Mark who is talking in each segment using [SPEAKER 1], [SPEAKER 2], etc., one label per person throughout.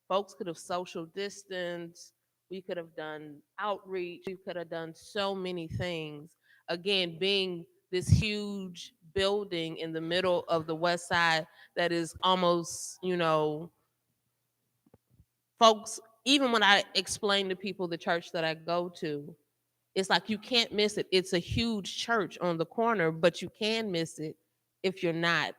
[SPEAKER 1] Folks could have social distanced. We could have done outreach. We could have done so many things. Again, being this huge building in the middle of the west side that is almost, folks, even when I explain to people the church that I go to, it's like you can't miss it. It's a huge church on the corner, but you can miss it if you're not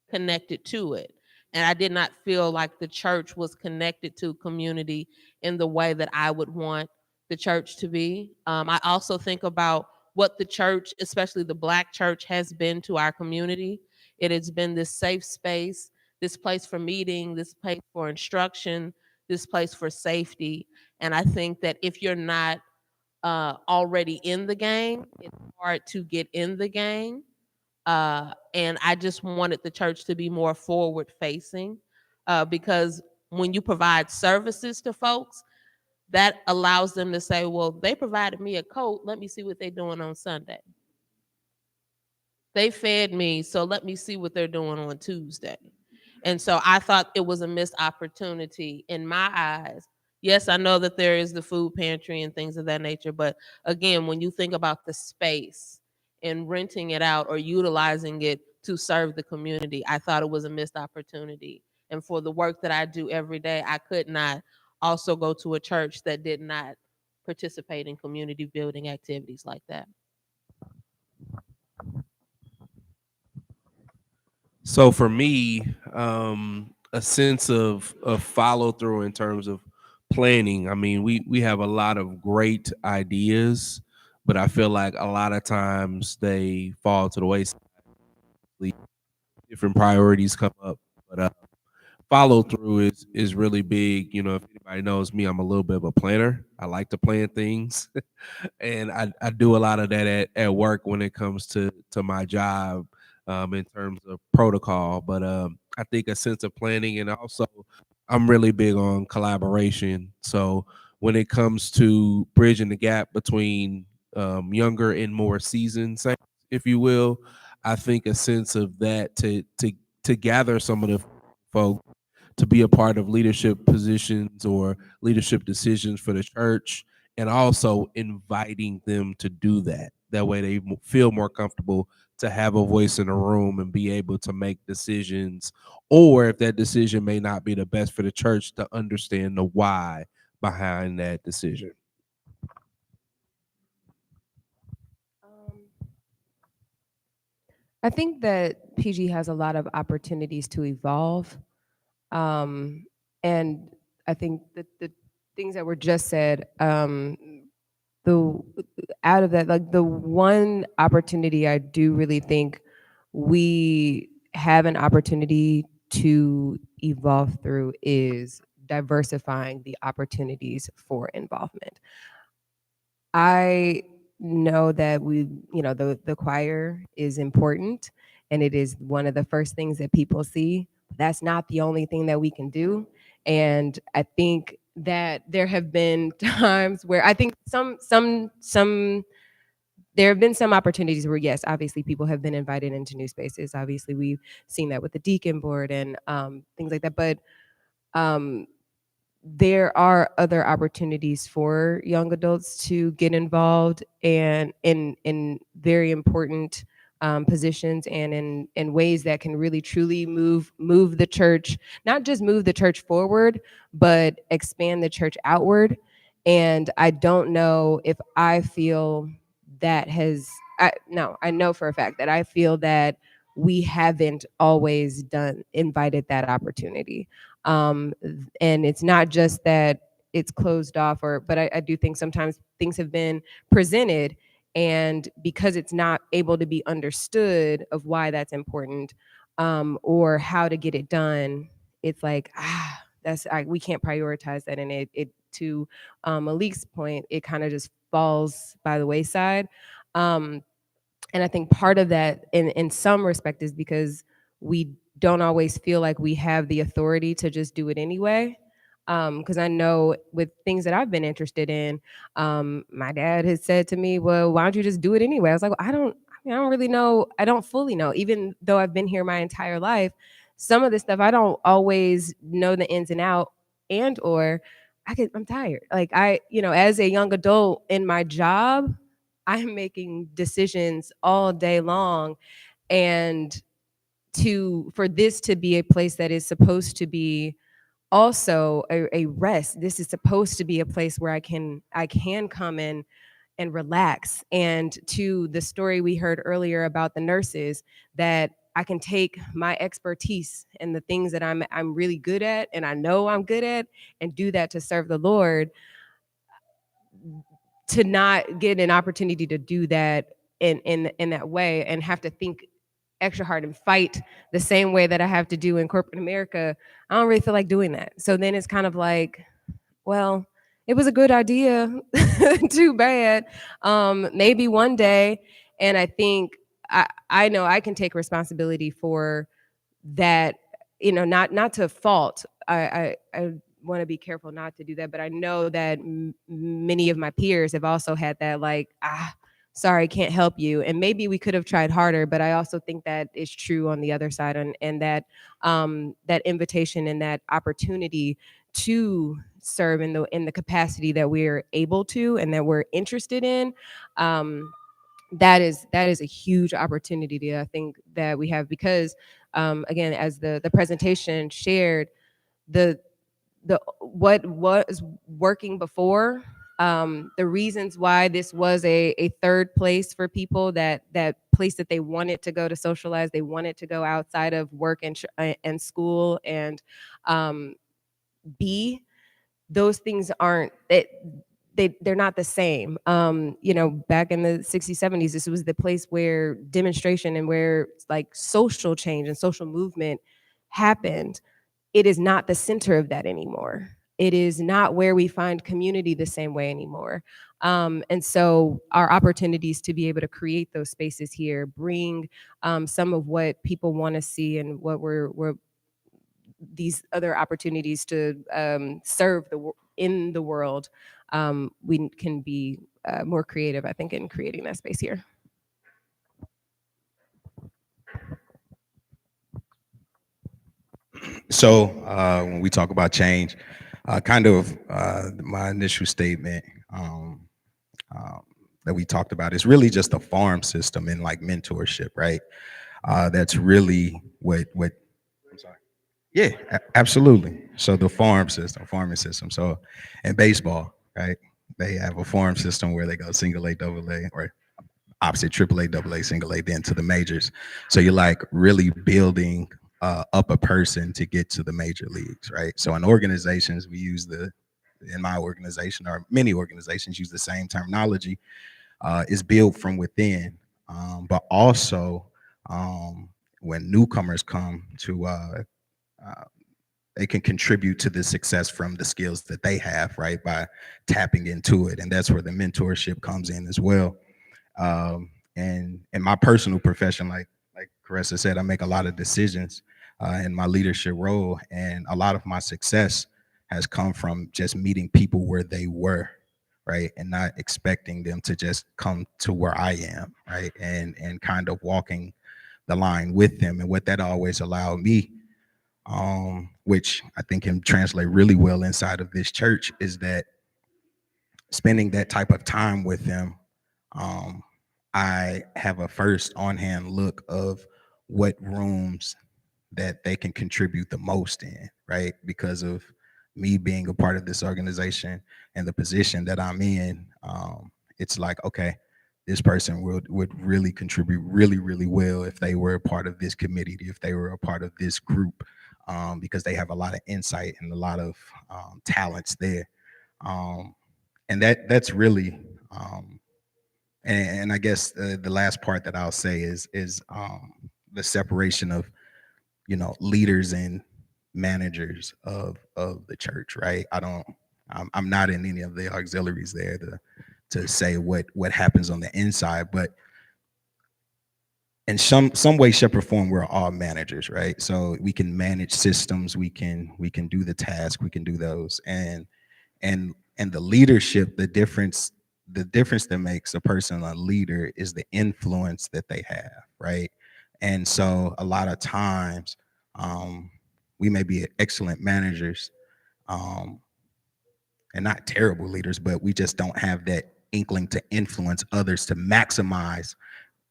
[SPEAKER 1] connected to it. And I did not feel like the church was connected to community in the way that I would want the church to be. I also think about what the church, especially the Black church, has been to our community. It has been this safe space, this place for meeting, this place for instruction, this place for safety. And I think that if you're not already in the game, it's hard to get in the game. And I just wanted the church to be more forward facing, because when you provide services to folks, that allows them to say, well, they provided me a coat. Let me see what they're doing on Sunday. They fed me, so let me see what they're doing on Tuesday. And so I thought it was a missed opportunity in my eyes. Yes, I know that there is the food pantry and things of that nature, but again, when you think about the space and renting it out or utilizing it to serve the community, I thought it was a missed opportunity. And for the work that I do every day, I could not also go to a church that did not participate in community building activities like that.
[SPEAKER 2] So for me, a sense of follow through in terms of planning. I mean, we have a lot of great ideas, but I feel like a lot of times they fall to the wayside. Different priorities come up, but follow through is really big. You know, if anybody knows me, I'm a little bit of a planner. I like to plan things, and I do a lot of that at work when it comes to my job, in terms of protocol. But I think a sense of planning, and also I'm really big on collaboration. So when it comes to bridging the gap between younger and more seasoned saints, if you will, I think a sense of that to gather some of the folks to be a part of leadership positions or leadership decisions for the church, and also inviting them to do that. That way they feel more comfortable to have a voice in the room and be able to make decisions, or if that decision may not be the best for the church, to understand the why behind that decision.
[SPEAKER 3] Um, I think that PG has a lot of opportunities to evolve. Um, and I think that the things that were just said, the out of that, like the one opportunity I do really think we have an opportunity to evolve through is diversifying the opportunities for involvement. I know that the choir is important, and it is one of the first things that people see. That's not the only thing that we can do. And I think that there have been times where I think some there have been some opportunities where, yes, obviously people have been invited into new spaces. Obviously we've seen that with the deacon board and things like that. But um, there are other opportunities for young adults to get involved and in very important positions, and in ways that can really truly move the church, not just move the church forward, but expand the church outward. And I don't know if I feel that has no, I know for a fact that I feel that we haven't always done invited that opportunity. um, and it's not just that it's closed off, or but I do think sometimes things have been presented, and because it's not able to be understood of why that's important, or how to get it done, it's like we can't prioritize that, and it to Malik's point, it kind of just falls by the wayside. um, and I think part of that in some respect is because we don't always feel like we have the authority to just do it anyway. Because I know with things that I've been interested in, my dad has said to me, "Well, why don't you just do it anyway?" I was like, well, I don't really know. I don't fully know. Even though I've been here my entire life, some of this stuff I don't always know the ins and and or I'm tired. Like as a young adult in my job, I'm making decisions all day long, and for this to be a place that is supposed to be also a rest. This is supposed to be a place where I can come in and relax. And to the story we heard earlier about the nurses, that I can take my expertise and the things that I'm really good at and I know I'm good at, and do that to serve the Lord, to not get an opportunity to do that in that way and have to think extra hard and fight the same way that I have to do in corporate America. I don't really feel like doing that. So then it's kind of like, well, it was a good idea. Too bad. Maybe one day. And I think I know I can take responsibility for that, not to fault. I want to be careful not to do that, but I know that many of my peers have also had that, like, sorry, can't help you. And maybe we could have tried harder, but I also think that is true on the other side, and that that invitation and that opportunity to serve in the capacity that we're able to and that we're interested in. That is a huge opportunity that I think that we have, because again, as the presentation shared, the what was working before, the reasons why this was a third place for people, that place that they wanted to go to socialize, they wanted to go outside of work and school, and um, be those things aren't it they're not the same. Back in the 60s, 70s, this was the place where demonstration and where, like, social change and social movement happened. It is not the center of that anymore. It is not where we find community the same way anymore. And so our opportunities to be able to create those spaces here, bring some of what people want to see, and what we're these other opportunities to serve in the world, we can be more creative, I think, in creating that space here.
[SPEAKER 4] So when we talk about change, kind of my initial statement um, that we talked about is really just a farm system and like mentorship, right? That's really what. I'm sorry. Yeah, absolutely. So the farming system. So in baseball, right? They have a farm system where they go single A, double A, or opposite triple A, double A, single A, then to the majors. So you're like really building up a person to get to the major leagues, right? So in organizations, in my organization, or many organizations use the same terminology, is built from within. But also, when newcomers come to, uh, they can contribute to the success from the skills that they have, right? By tapping into it. And that's where the mentorship comes in as well. And in my personal profession, like Caressa said, I make a lot of decisions in my leadership role, and a lot of my success has come from just meeting people where they were, right, and not expecting them to just come to where I am, right, and kind of walking the line with them. And what that always allowed me, which I think can translate really well inside of this church, is that spending that type of time with them, um, I have a first on hand look of what rooms that they can contribute the most in, right? Because of me being a part of this organization and the position that I'm in, it's like, okay, this person would really contribute really, really well if they were a part of this committee, if they were a part of this group, because they have a lot of insight and a lot of talents there. Um, and that's really and I guess the last part that I'll say is the separation of, leaders and managers of the church, right? I'm not in any of the auxiliaries there to say what happens on the inside, but in some way, shape, or form, we're all managers, right? So we can manage systems, we can do the task, we can do those, and the leadership, the difference that makes a person a leader is the influence that they have, right? And so a lot of times, we may be excellent managers, um, and not terrible leaders, but we just don't have that inkling to influence others to maximize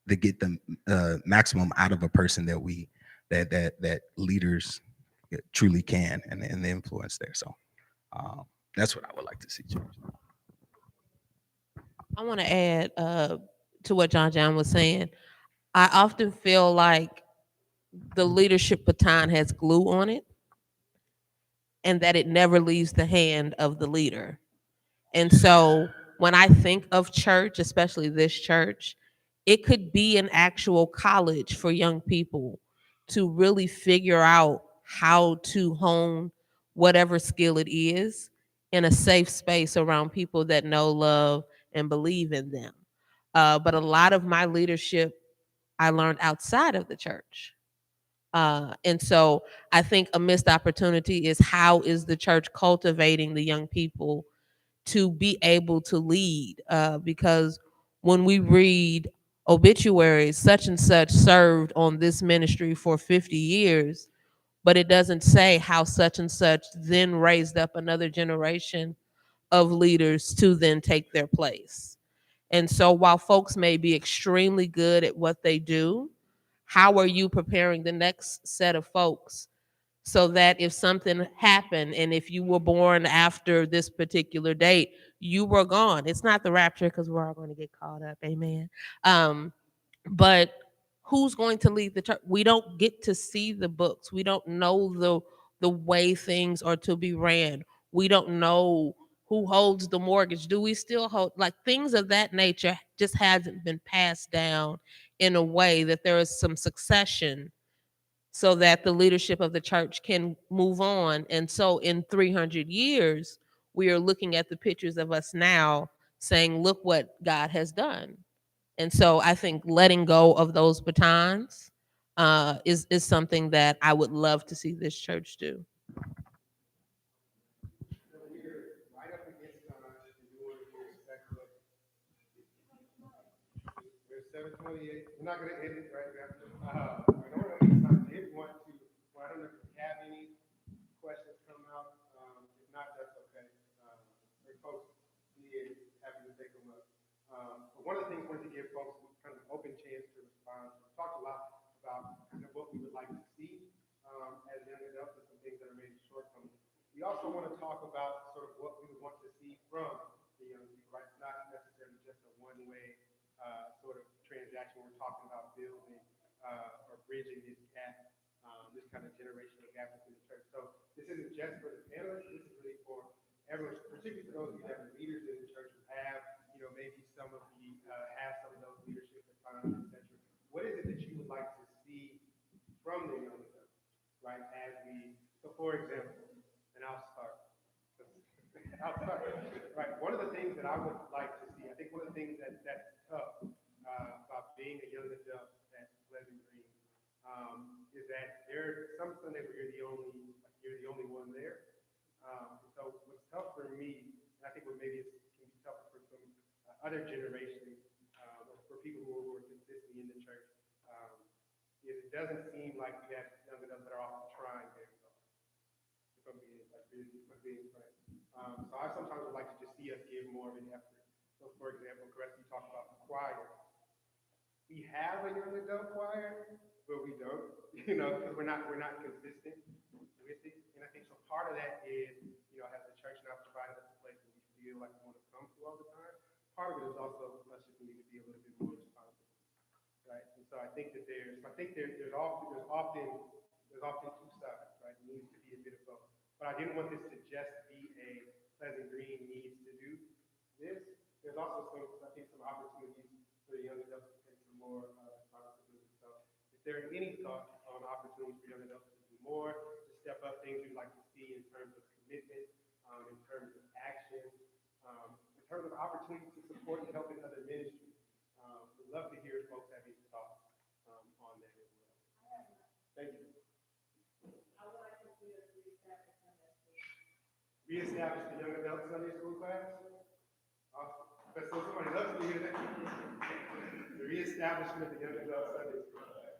[SPEAKER 4] to get the maximum out of a person that we that leaders truly can and the influence there. So that's what I would like to see change.
[SPEAKER 1] I want to add to what John was saying. I often feel like the leadership baton has glue on it and that it never leaves the hand of the leader. And so when I think of church, especially this church, it could be an actual college for young people to really figure out how to hone whatever skill it is in a safe space around people that know, love, and believe in them. But a lot of my leadership I learned outside of the church. And so I think a missed opportunity is how is the church cultivating the young people to be able to lead? Because when we read obituaries, such and such served on this ministry for 50 years, but it doesn't say how such and such then raised up another generation of leaders to then take their place. And so while folks may be extremely good at what they do, how are you preparing the next set of folks so that if something happened and if you were born after this particular date, you were gone? It's not the rapture because we're all going to get caught up. Amen. Um, but who's going to lead the church? We don't get to see the books. We don't know the way things are to be ran. We don't know who holds the mortgage. Do we still hold, like, things of that nature just hasn't been passed down in a way that there is some succession so that the leadership of the church can move on. And so in 300 years, we are looking at the pictures of us now saying, look what God has done. And so I think letting go of those batons is something that I would love to see this church do.
[SPEAKER 5] We're 7:28. We're not going to end it right now. I know we're going to did want to, well, I don't know if you have any questions come out. If not, that's okay. If folks did, happy to take them up. But one of the things we wanted to give folks kind of an open chance to respond. We talked a lot about kind of what we would like to see as young adults and some things that are maybe shortcomings. We also want to talk about sort of what we would want to see from the young people, right? It's not necessarily just a one-way sort of transaction. We're talking about building or bridging this gap, this kind of generational gap within the church. So this isn't just for the panelists. This is really for everyone, particularly for those of you that are leaders in the church who have, maybe some of the have some of those leadership batons, etc. What is it that you would like to see from the young adults, right? As we, so for example, and I'll start. Right. One of the things that I would like to see, I think one of the things that's tough about being a young adult at Pleasant Green is that there are some Sundays where you're the only one there. So what's tough for me, and I think what maybe it can be tough for some other generations, or for people who are consistently in the church, is it doesn't seem like we have young adults that are often trying very hard. If I'm being frank. So I sometimes would like to just see us give more of an effort. So, for example, Chris, you talked about the choir. We have a young adult choir, but we don't, because we're not consistent with it. And I think so. Part of that is, has the church not provided us a place where we feel like we want to come to all the time? Part of it is also us just need to be a little bit more responsible, right? And so I think that there's often two sides, right? It needs to be a bit of both. But I didn't want this to just be a Pleasant Green needs to do this. There's also some opportunities for the young adults to take some more responsibility. So if there are any thoughts on opportunities for young adults to do more, to step up things you'd like to see in terms of commitment, in terms of action, in terms of opportunities to support and help in other ministries. We'd love to hear if folks have any thoughts on that as well. Thank you. Reestablish the young adult Sunday school class. Awesome. So somebody loves to hear that. The reestablishment of the young adult Sunday school class.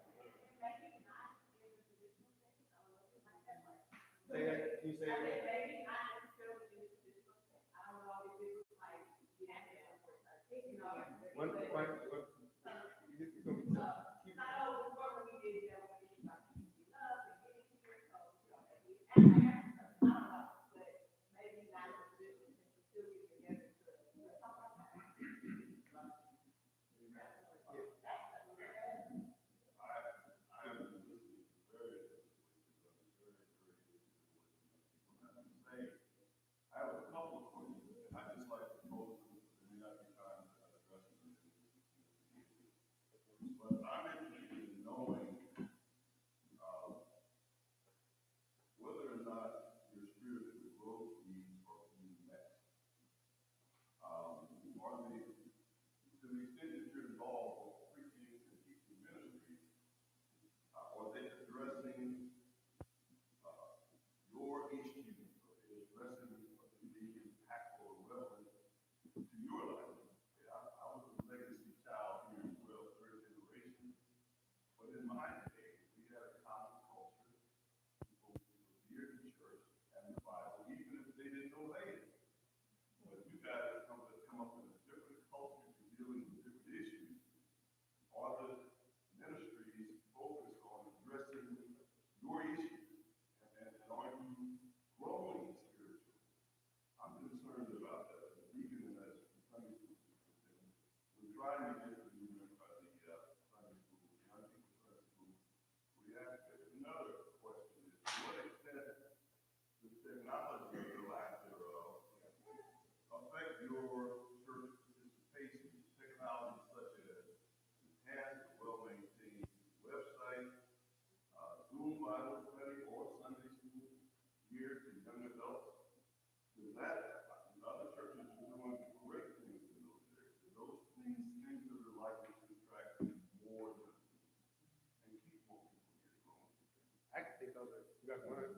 [SPEAKER 5] Say that. Can you say that?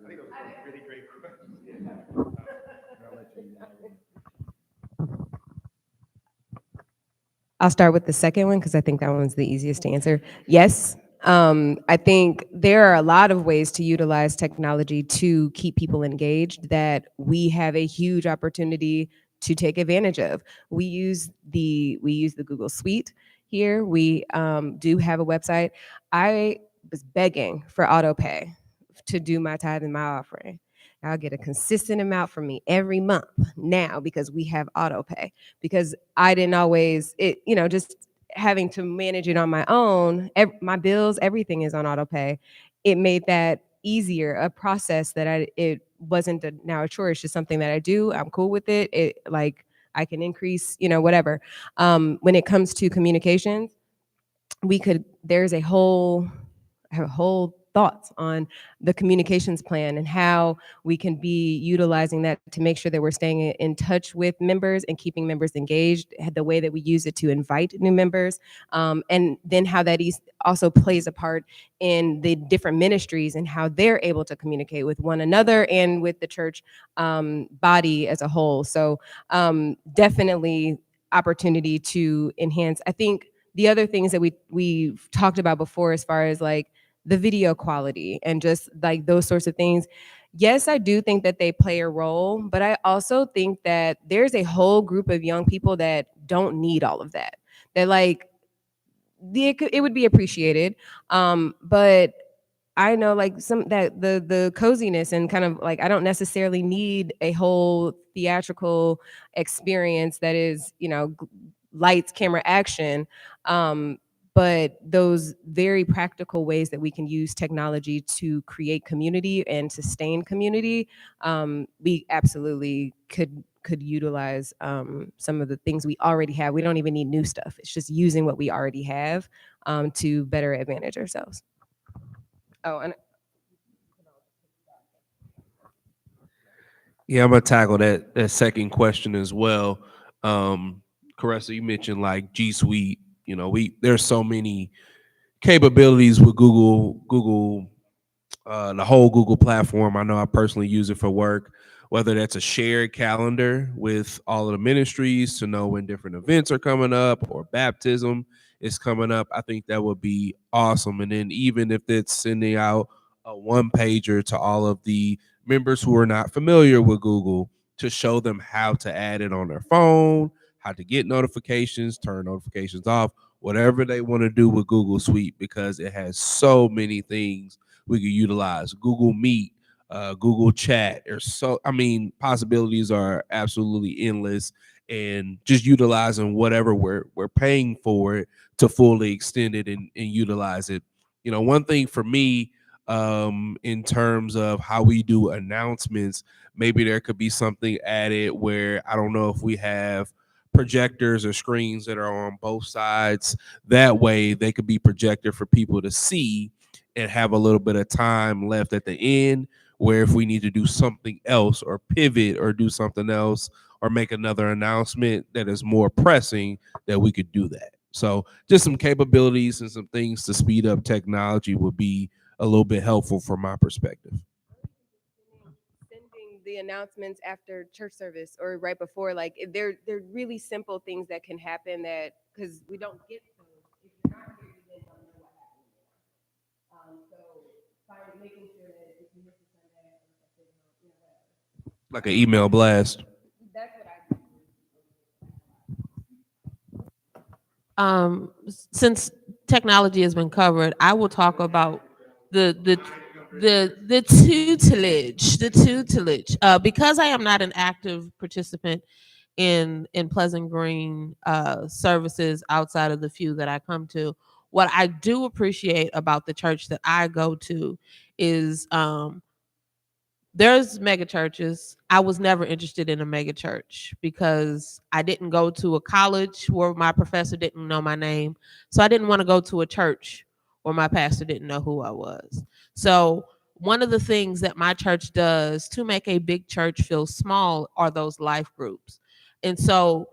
[SPEAKER 5] think those are really great questions.
[SPEAKER 3] I'll start with the second one because I think that one's the easiest to answer. Yes. I think there are a lot of ways to utilize technology to keep people engaged that we have a huge opportunity to take advantage of. We use the Google Suite here. We do have a website. I was begging for autopay to do my tithe and my offering. I'll get a consistent amount from me every month now because we have autopay. Because I didn't always, just having to manage it on my own. My bills, everything is on autopay. It made that easier, a process that it wasn't now a chore. It's just something that I do. I'm cool with it. It like I can increase, whatever. When it comes to communications, there's a whole thoughts on the communications plan and how we can be utilizing that to make sure that we're staying in touch with members and keeping members engaged, the way that we use it to invite new members, and then how that also plays a part in the different ministries and how they're able to communicate with one another and with the church body as a whole. So definitely opportunity to enhance. I think the other things that we've talked about before, as far as like the video quality and just like those sorts of things. Yes, I do think that they play a role, but I also think that there's a whole group of young people that don't need all of that. That like it would be appreciated, but I know like some that the coziness and kind of like I don't necessarily need a whole theatrical experience that is lights, camera, action. But those very practical ways that we can use technology to create community and sustain community, we absolutely could utilize some of the things we already have. We don't even need new stuff. It's just using what we already have to better advantage ourselves. Oh, and
[SPEAKER 2] Yeah, I'm gonna tackle that second question as well. Caressa, you mentioned like G Suite. There's so many capabilities with Google, the whole Google platform. I know I personally use it for work, whether that's a shared calendar with all of the ministries to know when different events are coming up or baptism is coming up. I think that would be awesome. And then even if it's sending out a one pager to all of the members who are not familiar with Google to show them how to add it on their phone, how to get notifications, turn notifications off, whatever they want to do with Google Suite, because it has so many things we could utilize. Google Meet, Google Chat. Possibilities are absolutely endless, and just utilizing whatever we're paying for it to fully extend it and utilize it. One thing for me, in terms of how we do announcements, maybe there could be something added where I don't know if we have projectors or screens that are on both sides. That way they could be projected for people to see and have a little bit of time left at the end where if we need to do something else or pivot or do something else or make another announcement that is more pressing, that we could do that. So just some capabilities and some things to speed up technology would be a little bit helpful from my perspective.
[SPEAKER 3] Sending the announcements after church service or right before, like they're really simple things that can happen that because we don't get those. If you're not here, you then don't know what happened. So making sure that if you miss a Sunday or something, whatever.
[SPEAKER 2] Like an email blast.
[SPEAKER 3] That's what I do.
[SPEAKER 1] Since technology has been covered, I will talk about the tutelage. Because I am not an active participant in Pleasant Green services outside of the few that I come to. What I do appreciate about the church that I go to is there's mega churches. I was never interested in a mega church because I didn't go to a college where my professor didn't know my name. So I didn't want to go to a church where my pastor didn't know who I was. So one of the things that my church does to make a big church feel small are those life groups. And so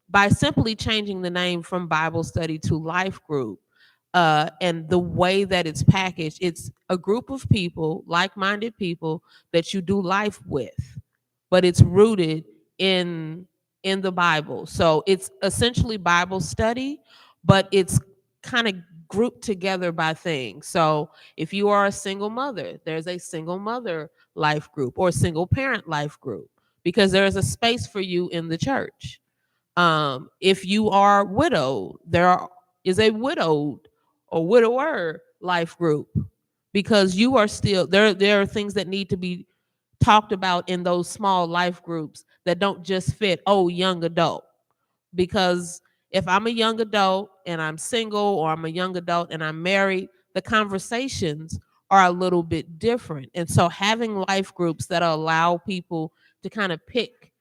[SPEAKER 1] by simply changing the name from Bible study to life group, And the way that it's packaged, it's a group of people, like-minded people that you do life with, but it's rooted in in the Bible. So it's essentially Bible study, but it's kind of grouped together by things. So if you are a single mother, there's a single mother life group or single parent life group because there is a space for you in the church. If you are widowed, is a widowed or widower life group because you are still there. There are things that need to be talked about in those small life groups that don't just fit, oh, young adult. Because if I'm a young adult and I'm single, or I'm a young adult and I'm married, the conversations are a little bit different. And so having life groups that allow people to kind of pick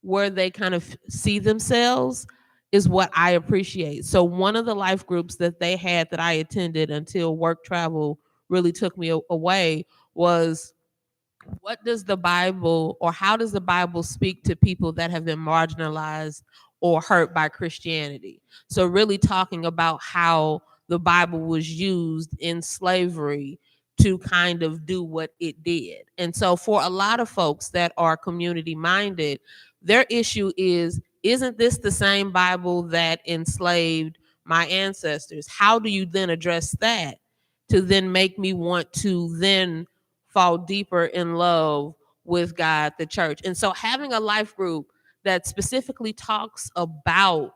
[SPEAKER 1] where they kind of see themselves is what I appreciate. So one of the life groups that they had that I attended until work travel really took me away was, what does the Bible, or how does the Bible speak to people that have been marginalized or hurt by Christianity? So, really talking about how the Bible was used in slavery to kind of do what it did. And so, for a lot of folks that are community minded, their issue is, isn't this the same Bible that enslaved my ancestors? How do you then address that to then make me want to then fall deeper in love with God, the church? And so having a life group that specifically talks about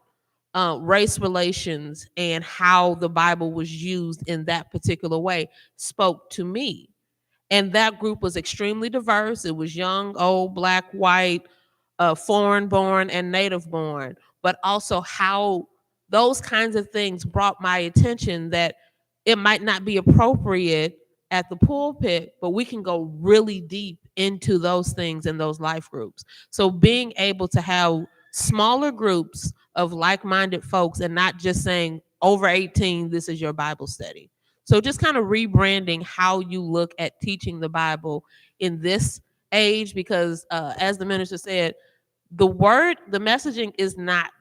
[SPEAKER 1] race relations and how the Bible was used in that particular way spoke to me. And that group was extremely diverse. It was young, old, black, white, foreign born, and native born, but also how those kinds of things brought my attention that it might not be appropriate at the pulpit, but we can go really deep into those things in those life groups. So being able to have smaller groups of like-minded folks and not just saying over 18, this is your Bible study. So just kind of rebranding how you look at teaching the Bible in this age, because as the minister said, the messaging is not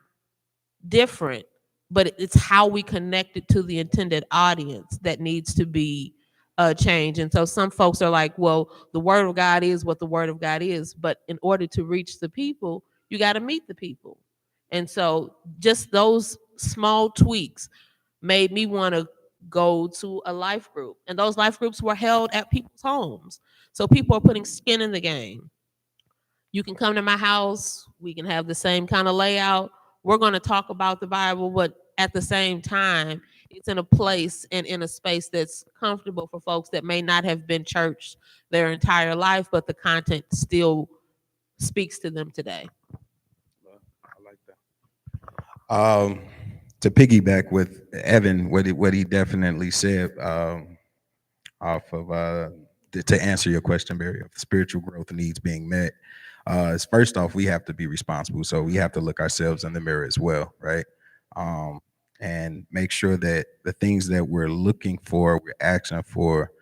[SPEAKER 1] different, but it's how we connect it to the intended audience that needs to be changed. And so some folks are like, well, the word of God is what the word of God is, but in order to reach the people, you got to meet the people. And so just those small tweaks made me want to go to a life group. And those life groups were held at people's homes. So people are putting skin in the game. You can come to my house. We can have the same kind of layout. We're going to talk about the Bible, but at the same time, it's in a place and in a space that's comfortable for folks that may not have been churched their entire life, but the content still speaks to them today.
[SPEAKER 4] I like that. To piggyback with Evan, what he definitely said, off of to answer your question, Barry, if spiritual growth needs being met, is first off, we have to be responsible. So we have to look ourselves in the mirror as well, right? Um, and make sure that the things that we're looking for, we're asking for,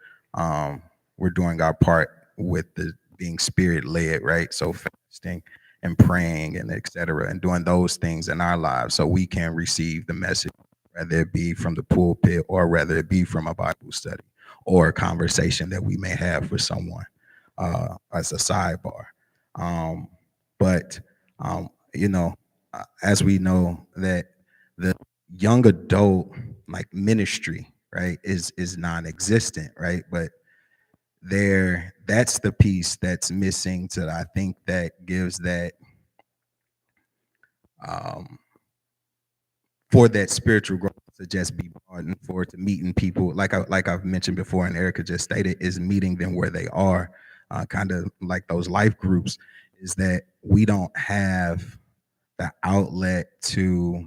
[SPEAKER 4] we're doing our part with the being spirit led, right? So fasting and praying and et cetera, and doing those things in our lives so we can receive the message, whether it be from the pulpit or whether it be from a Bible study or a conversation that we may have with someone as a sidebar. But you know, as we know that the young adult like ministry, right, is non-existent, right? But that's the piece that's missing to, I think, that gives that um for that spiritual growth to just be broadened, for to meeting people like I've mentioned before, and Erica just stated, is meeting them where they are, kind of like those life groups, is that we don't have the outlet to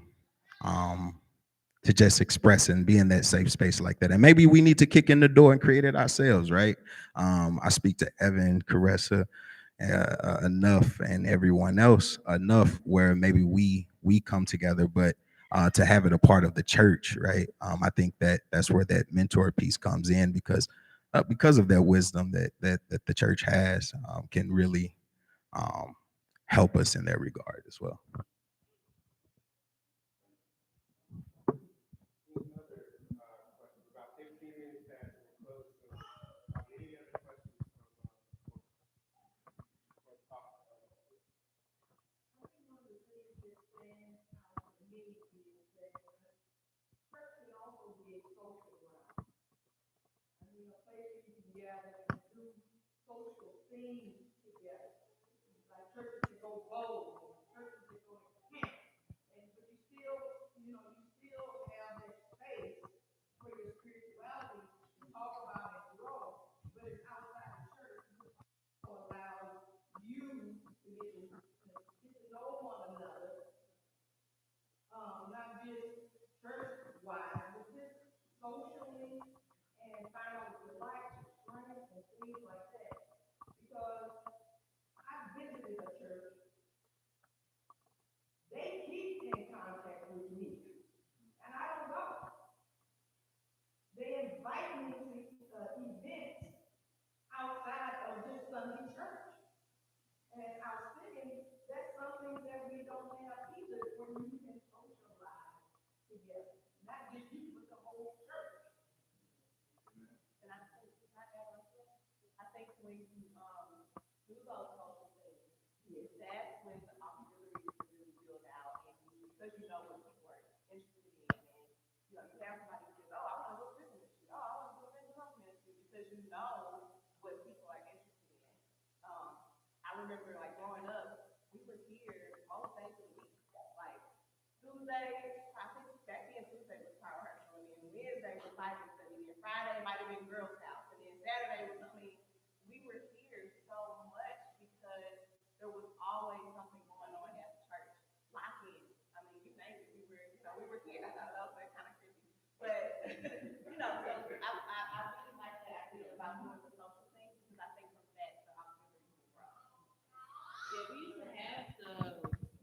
[SPEAKER 4] just express and be in that safe space like that. And maybe we need to kick in the door and create it ourselves, right? I speak to Evan, Caressa, enough, and everyone else enough where maybe we come together, but to have it a part of the church, right? I think that's where that mentor piece comes in, because of that wisdom that the church has, can really um, help us in that regard as well.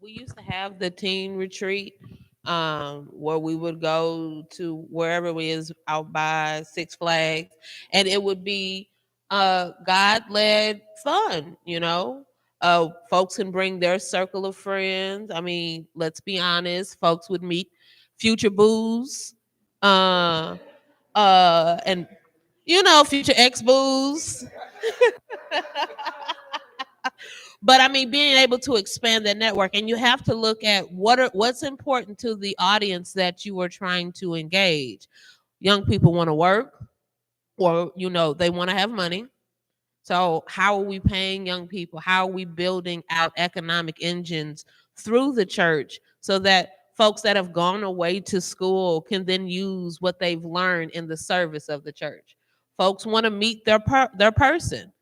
[SPEAKER 1] We used to have the teen retreat, where we would go to wherever it is out by Six Flags, and it would be God led fun. Folks can bring their circle of friends. I mean, let's be honest, folks would meet future booze, uh, and future ex booze. But I mean, being able to expand that network, and you have to look at what's important to the audience that you are trying to engage. Young people want to work, or they want to have money. So how are we paying young people? How are we building out economic engines through the church so that folks that have gone away to school can then use what they've learned in the service of the church? Folks want to meet their person.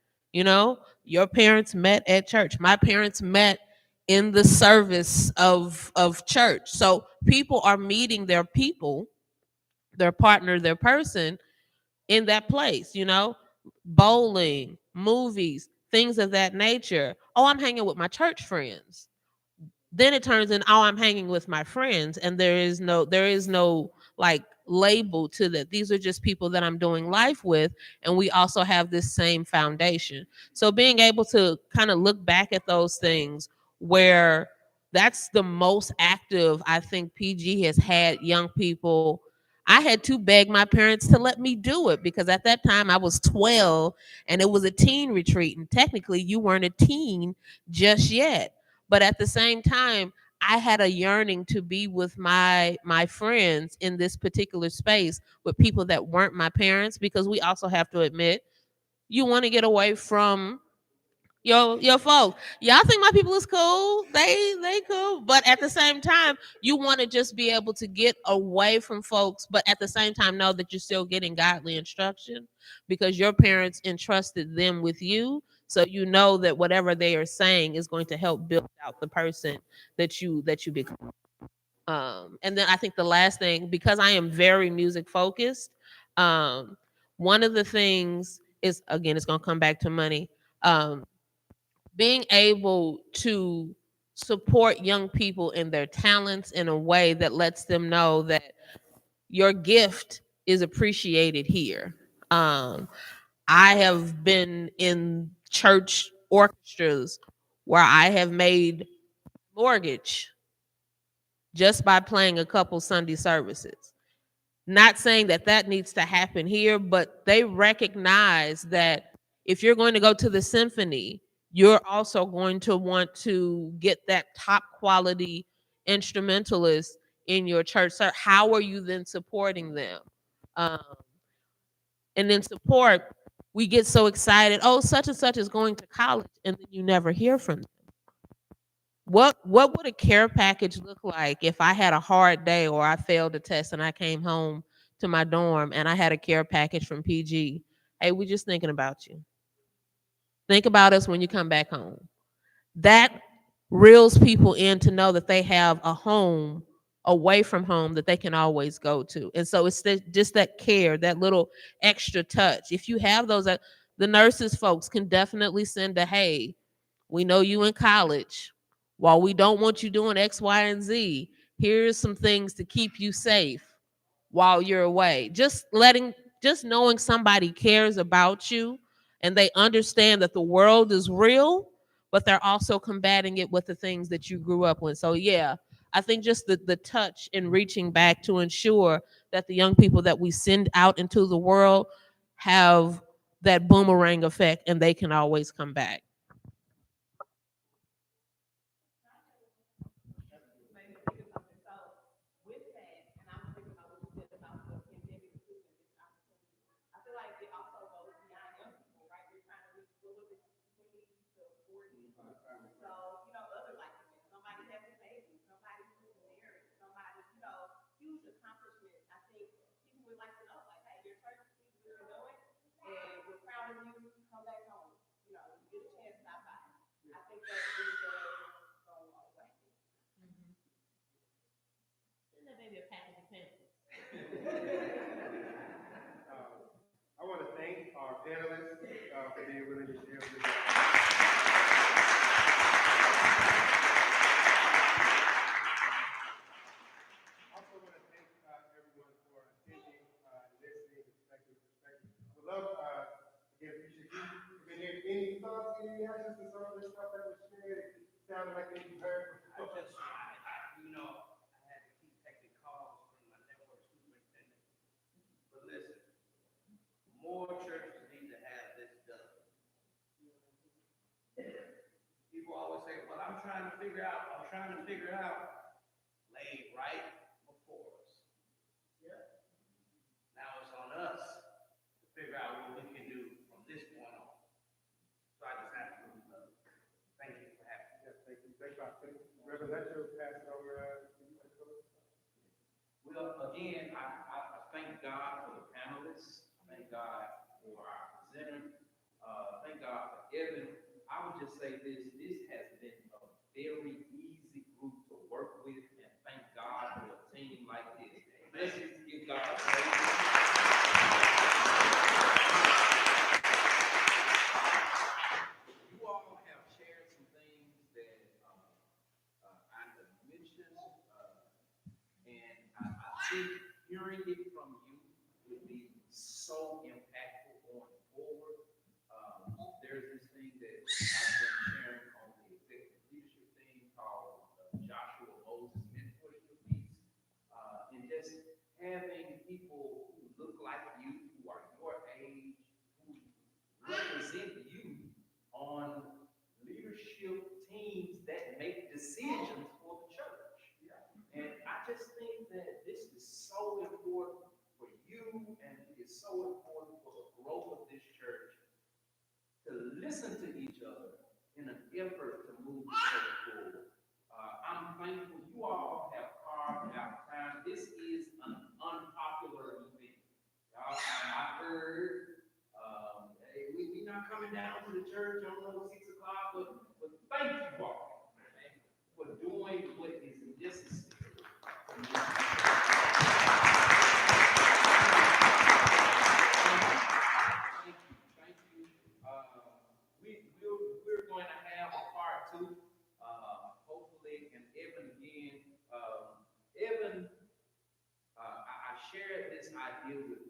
[SPEAKER 1] Your parents met at church. My parents met in the service of church. So people are meeting their people, their partner, their person in that place, bowling, movies, things of that nature. Oh, I'm hanging with my church friends. Then it turns in, oh, I'm hanging with my friends, and there is no like label to that. These are just people that I'm doing life with, and we also have this same foundation. So being able to kind of look back at those things, where that's the most active I think PG has had young people. I had to beg my parents to let me do it, because at that time I was 12 and it was a teen retreat, and technically you weren't a teen just yet. But at the same time, I had a yearning to be with my friends in this particular space with people that weren't my parents, because we also have to admit, you want to get away from your folks. Y'all think my people is cool. They cool. But at the same time, you want to just be able to get away from folks, but at the same time know that you're still getting godly instruction, because your parents entrusted them with you. So you know that whatever they are saying is going to help build out the person that you become. And then I think the last thing, because I am very music focused, um, one of the things is, again, it's gonna come back to money. Being able to support young people in their talents in a way that lets them know that your gift is appreciated here. Um, I have been in church orchestras where I have made mortgage just by playing a couple Sunday services. Not saying that that needs to happen here, but they recognize that if you're going to go to the symphony, you're also going to want to get that top quality instrumentalist in your church, sir, how are you then supporting them? Um, and then support, we get so excited, oh, such and such is going to college, and then you never hear from them. What would a care package look like if I had a hard day or I failed a test and I came home to my dorm and I had a care package from PG? Hey, we just thinking about you. Think about us when you come back home. That reels people in to know that they have a home away from home that they can always go to. And so it's just that care, that little extra touch. If you have those, the nurses folks can definitely send a, hey, we know you in college. While we don't want you doing X, Y, and Z, here's some things to keep you safe while you're away. Just knowing somebody cares about you and they understand that the world is real, but they're also combating it with the things that you grew up with. So yeah, I think just the touch and reaching back to ensure that the young people that we send out into the world have that boomerang effect and they can always come back.
[SPEAKER 5] I want to thank our panelists for being willing to share with us. Also want to thank everyone for attending, listening, respecting perspective. I would love, again, if you should been here, any thoughts, any reactions to some of the stuff that was shared? It sounded like you heard.
[SPEAKER 2] I had to keep taking calls from my network superintendent. But listen, more churches need to have this done. People always say, well, I'm trying to figure out, lay it right before us. Now it's on us to figure out what we can do from this point on. So I just have to thank you for having me.
[SPEAKER 5] Yes, thank you. Thank you. Reverend Letcher, pass it over to you.
[SPEAKER 6] Well, again, I thank God for the panelists. Thank God for our presenter. Thank God for Evan. I would just say this has been a very easy group to work with, and thank God for a team like this. Let's just give God praise. You all have shared some things that I have mentioned, and I think hearing it from you would be so impactful going forward. There's this thing that I've been sharing on the executive leadership thing called Joshua Moses mentorship piece, and just having people who look like you, who are your age, who represent you on leadership teams that make decisions for the church. And I just think that this is so important for you, and it is so important for the growth of this church to listen to each other in an effort to move the church forward. I'm thankful you all have carved out time. This is an unpopular event. I heard hey, we're not coming down to the church on 6 o'clock, but thank you all for doing what is necessary. Thank you. We're going to have a part two, hopefully, and Evan again. Evan, I shared this idea with